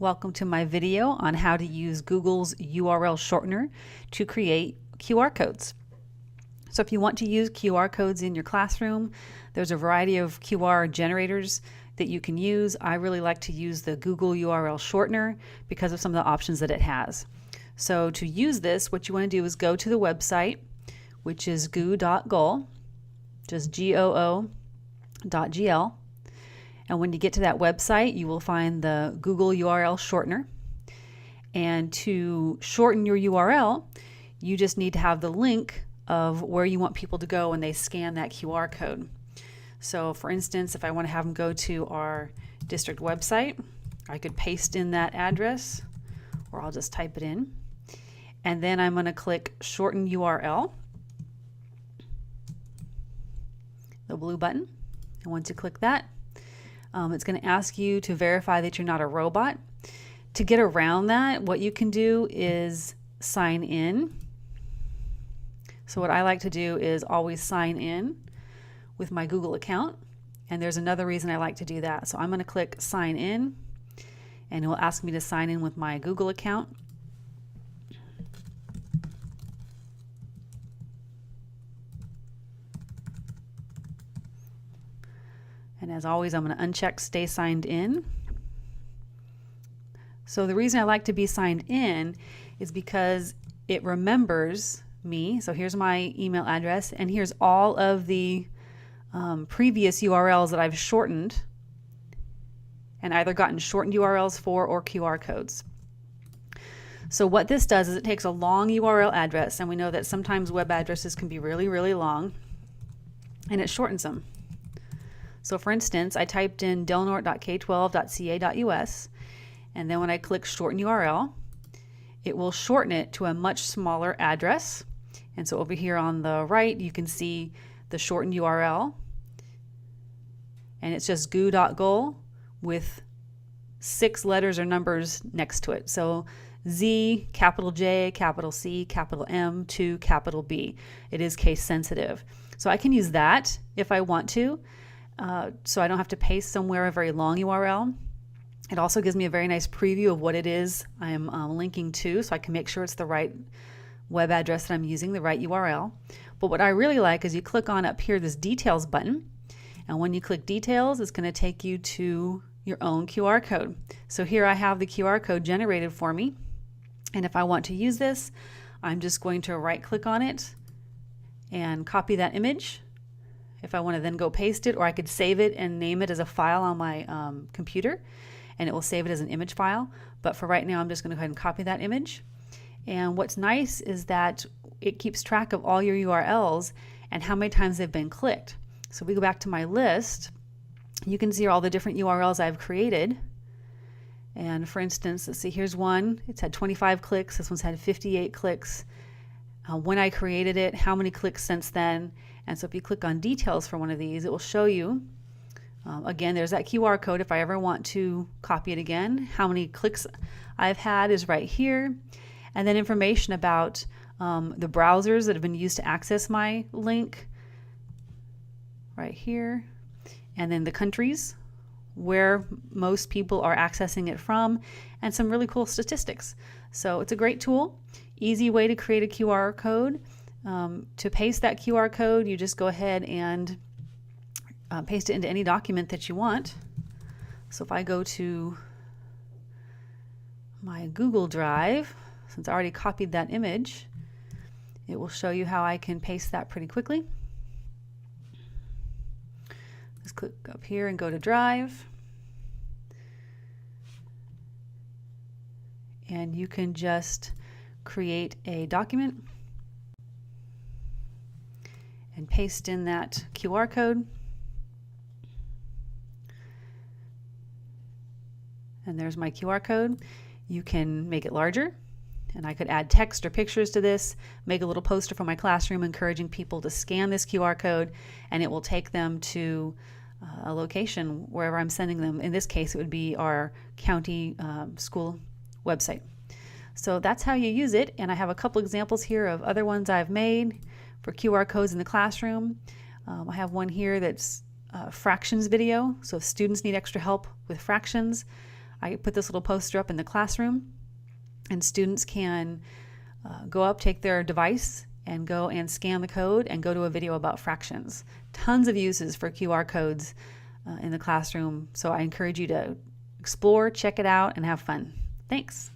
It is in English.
Welcome to my video on how to use Google's URL Shortener to create QR codes. So if you want to use QR codes in your classroom, there's a variety of QR generators that you can use. I really like to use the Google URL Shortener because of some of the options that it has. So to use this, what you want to do is go to the website, which is goo.gl, just goo.gl. And when you get to that website, you will find the Google URL Shortener. And to shorten your URL, you just need to have the link of where you want people to go when they scan that QR code. So for instance, if I want to have them go to our district website, I could paste in that address, or I'll just type it in. And then I'm going to click Shorten URL, the blue button. And once you click that, it's going to ask you to verify that you're not a robot. To get around that, what you can do is sign in. So what I like to do is always sign in with my Google account. And there's another reason I like to do that. So I'm going to click sign in, and it will ask me to sign in with my Google account. And as always, I'm going to uncheck stay signed in. So the reason I like to be signed in is because it remembers me. So here's my email address, and here's all of the previous URLs that I've shortened and either gotten shortened URLs for or QR codes. So what this does is it takes a long URL address, and we know that sometimes web addresses can be really, really long, and it shortens them. So for instance, I typed in delnort.k12.ca.us, and then when I click Shorten URL, it will shorten it to a much smaller address. And so over here on the right, you can see the shortened URL, and it's just goo.gl with 6 letters or numbers next to it. So Z, capital J, capital C, capital M, to capital B. It is case sensitive. So I can use that if I want to. So I don't have to paste somewhere a very long URL. It also gives me a very nice preview of what it is I'm linking to, so I can make sure it's the right web address that I'm using, the right URL. But what I really like is you click on up here this details button, and when you click details, it's going to take you to your own QR code. So here I have the QR code generated for me, and if I want to use this, I'm just going to right click on it and copy that image. If I want to then go paste it, or I could save it and name it as a file on my computer, and it will save it as an image file. But for right now, I'm just going to go ahead and copy that image. And what's nice is that it keeps track of all your URLs and how many times they've been clicked. So if we go back to my list, you can see all the different URLs I've created. And for instance, let's see, here's one. It's had 25 clicks. This one's had 58 clicks. When I created it, how many clicks since then. And so if you click on details for one of these, it will show you, again, there's that QR code if I ever want to copy it again. How many clicks I've had is right here. And then information about the browsers that have been used to access my link right here. And then the countries where most people are accessing it from, and some really cool statistics. So it's a great tool, easy way to create a QR code. To paste that QR code, you just go ahead and paste it into any document that you want. So if I go to my Google Drive, since I already copied that image, it will show you how I can paste that pretty quickly. Just click up here and go to Drive. And you can just create a document and paste in that QR code. And there's my QR code. You can make it larger, and I could add text or pictures to this, make a little poster for my classroom encouraging people to scan this QR code, and it will take them to a location wherever I'm sending them. In this case, it would be our county school website. So that's how you use it, and I have a couple examples here of other ones I've made for QR codes in the classroom. I have one here that's fractions video, so if students need extra help with fractions, I put this little poster up in the classroom, and students can go up, take their device, and go and scan the code and go to a video about fractions. Tons of uses for QR codes in the classroom. So I encourage you to explore, check it out, and have fun. Thanks.